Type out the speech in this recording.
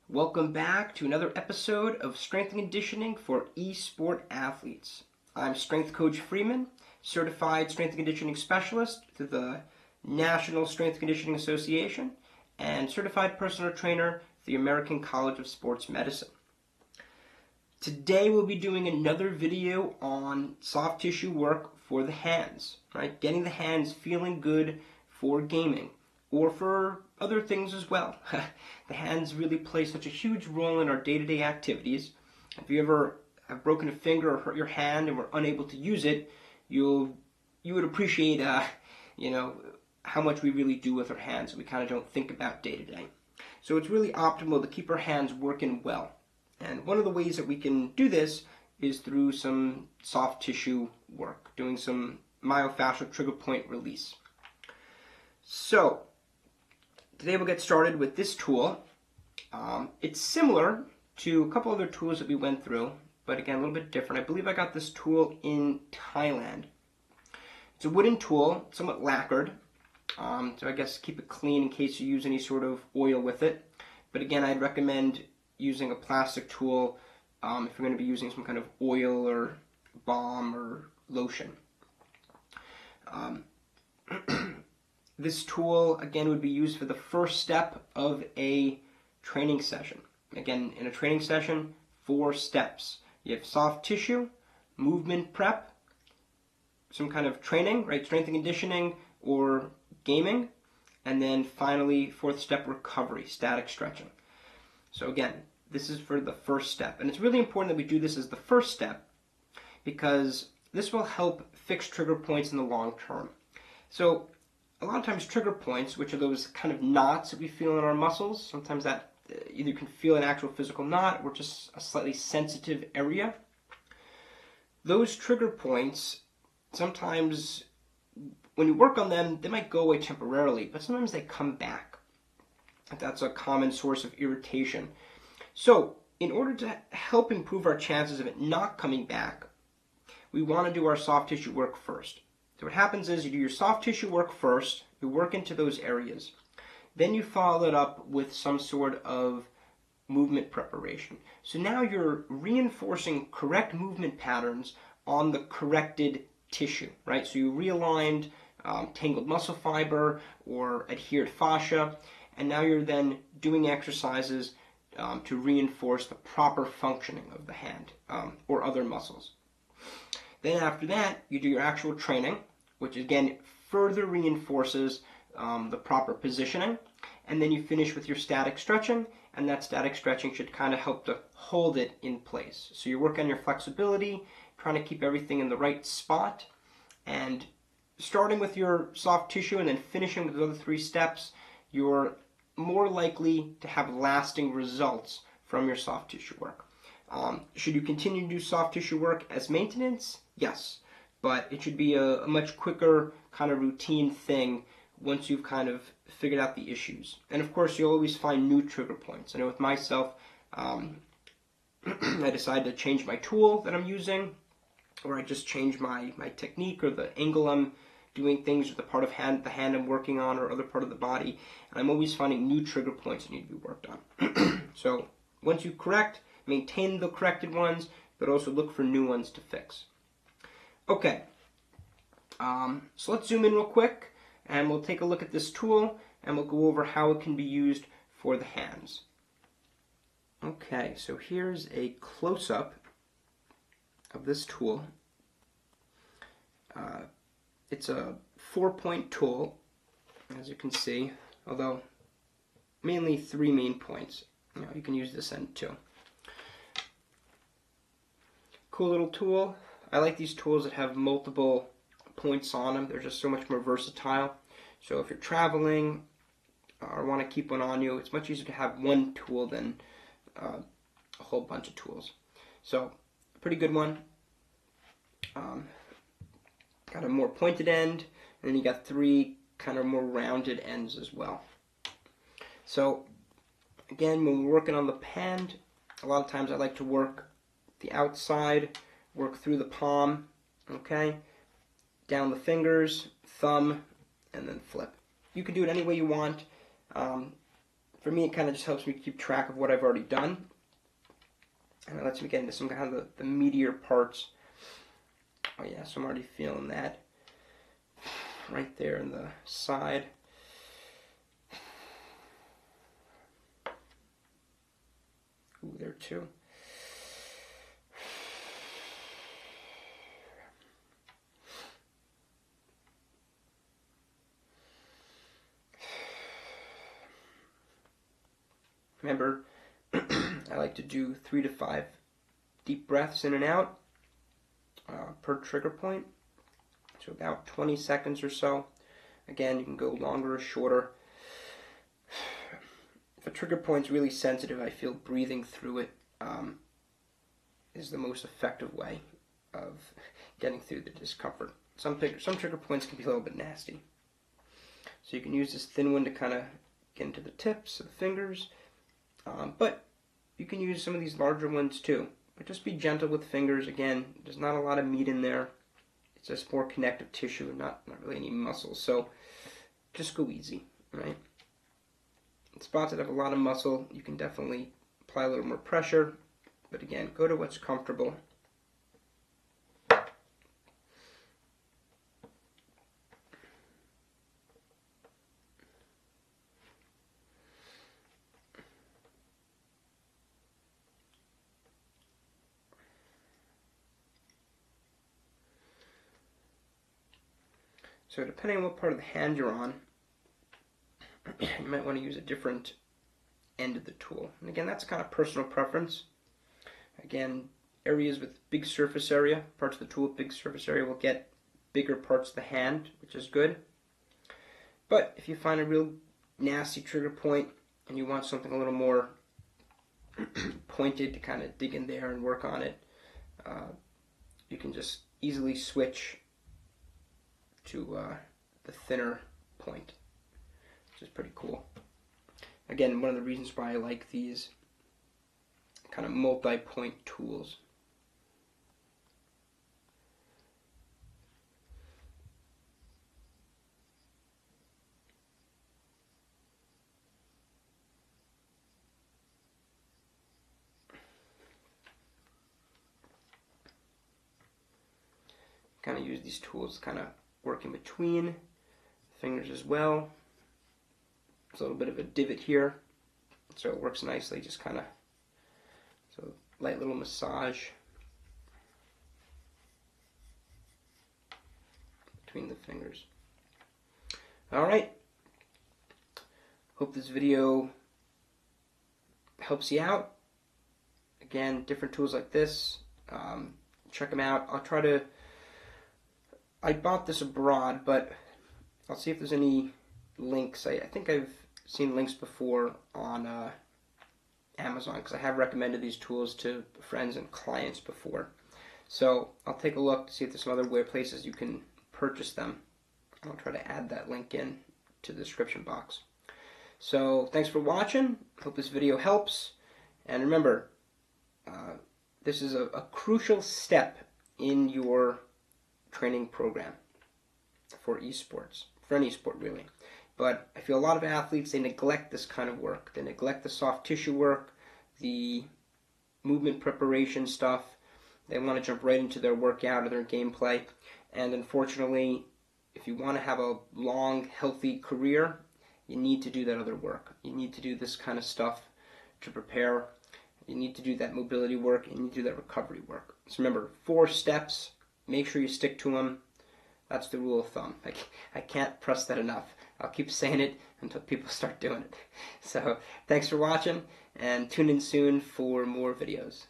Welcome back to another episode of Strength and Conditioning for eSport athletes. I'm Strength Coach Freeman, certified strength and conditioning specialist through the National Strength and Conditioning Association, and certified personal trainer through the American College of Sports Medicine. Today we'll be doing another video on soft tissue work for the hands, right? Getting the hands feeling good for gaming or for other things as well. The hands really play such a huge role in our day-to-day activities. If you ever have broken a finger or hurt your hand and were unable to use it, you would appreciate how much we really do with our hands that we kind of don't think about day to day. So it's really optimal to keep our hands working well. And one of the ways that we can do this is through some soft tissue work, doing some myofascial trigger point release. So today we'll get started with this tool. It's similar to a couple other tools that we went through, but again, a little bit different. I believe I got this tool in Thailand. It's a wooden tool, somewhat lacquered, so I guess keep it clean in case you use any sort of oil with it. But again, I'd recommend using a plastic tool if you're going to be using some kind of oil or balm or lotion. This tool, again, would be used for the first step of a training session. Again, in a training session, 4 steps. You have soft tissue, movement prep, some kind of training, right, strength and conditioning or gaming, and then finally, 4th step, recovery, static stretching. So again, this is for the first step. And it's really important that we do this as the first step because this will help fix trigger points in the long term. So a lot of times trigger points, which are those kind of knots that we feel in our muscles, sometimes that either you can feel an actual physical knot or just a slightly sensitive area. Those trigger points, sometimes when you work on them, they might go away temporarily, but sometimes they come back. That's a common source of irritation. So in order to help improve our chances of it not coming back, we want to do our soft tissue work first. So what happens is you do your soft tissue work first, you work into those areas. Then you follow it up with some sort of movement preparation. So now you're reinforcing correct movement patterns on the corrected tissue, right? So you realigned tangled muscle fiber or adhered fascia, and now you're then doing exercises to reinforce the proper functioning of the hand or other muscles. Then after that, you do your actual training, which again further reinforces the proper positioning. And then you finish with your static stretching, and that static stretching should kind of help to hold it in place. So you work on your flexibility, trying to keep everything in the right spot, and starting with your soft tissue and then finishing with the other 3 steps, you're more likely to have lasting results from your soft tissue work. Should you continue to do soft tissue work as maintenance? Yes, but it should be a much quicker kind of routine thing once you've kind of figured out the issues. And of course, you'll always find new trigger points. I know with myself, I decided to change my tool that I'm using, or I just change my technique or the angle I'm doing things with the part of the hand I'm working on or other part of the body. And I'm always finding new trigger points that need to be worked on. So once you correct, maintain the corrected ones, but also look for new ones to fix. Okay, so let's zoom in real quick, and we'll take a look at this tool, and we'll go over how it can be used for the hands. Okay, so here's a close-up of this tool. It's a 4-point tool, as you can see, although mainly 3 main points. You can use this end too. Cool little tool. I like these tools that have multiple points on them. They're just so much more versatile. So if you're traveling or want to keep one on you, it's much easier to have one tool than a whole bunch of tools. So, pretty good one. Got a more pointed end, and then you got 3 kind of more rounded ends as well. So, again, when we're working on the hand, a lot of times I like to work the outside, work through the palm, okay, down the fingers, thumb, and then flip. You can do it any way you want. For me, it kind of just helps me keep track of what I've already done, and it lets me get into some kind of the meatier parts. Oh yeah, so I'm already feeling that right there in the side. Ooh, there too. Remember, I like to do 3 to 5 deep breaths in and out per trigger point, so about 20 seconds or so. Again, you can go longer or shorter. If a trigger point's really sensitive, I feel breathing through it is the most effective way of getting through the discomfort. Some trigger points can be a little bit nasty, so you can use this thin one to kind of get into the tips of the fingers. But you can use some of these larger ones too. But just be gentle with fingers. Again, there's not a lot of meat in there. It's just more connective tissue, not really any muscle. So just go easy, right? In spots that have a lot of muscle, you can definitely apply a little more pressure. But again, go to what's comfortable. So depending on what part of the hand you're on, you might want to use a different end of the tool. And again, that's kind of personal preference. Again, areas with big surface area, parts of the tool with big surface area will get bigger parts of the hand, which is good. But if you find a real nasty trigger point and you want something a little more pointed to kind of dig in there and work on it, you can just easily switch to the thinner point, which is pretty cool. Again, one of the reasons why I like these kind of multi-point tools. Kind of use these tools kind of work in between fingers as well. There's a little bit of a divot here, so it works nicely, just kind of, so light little massage between the fingers. Alright, hope this video helps you out. Again, different tools like this, check them out. I bought this abroad, but I'll see if there's any links. I think I've seen links before on Amazon, because I have recommended these tools to friends and clients before. So I'll take a look to see if there's some other places you can purchase them. I'll try to add that link in to the description box. So thanks for watching. Hope this video helps. And remember, this is a crucial step in your training program for esports, for any sport really. But I feel a lot of athletes, they neglect this kind of work. They neglect the soft tissue work, the movement preparation stuff. They want to jump right into their workout or their gameplay. And unfortunately, if you want to have a long, healthy career, you need to do that other work. You need to do this kind of stuff to prepare. You need to do that mobility work, and you need to do that recovery work. So remember, 4 steps. Make sure you stick to them. That's the rule of thumb. I can't press that enough. I'll keep saying it until people start doing it. So thanks for watching, and tune in soon for more videos.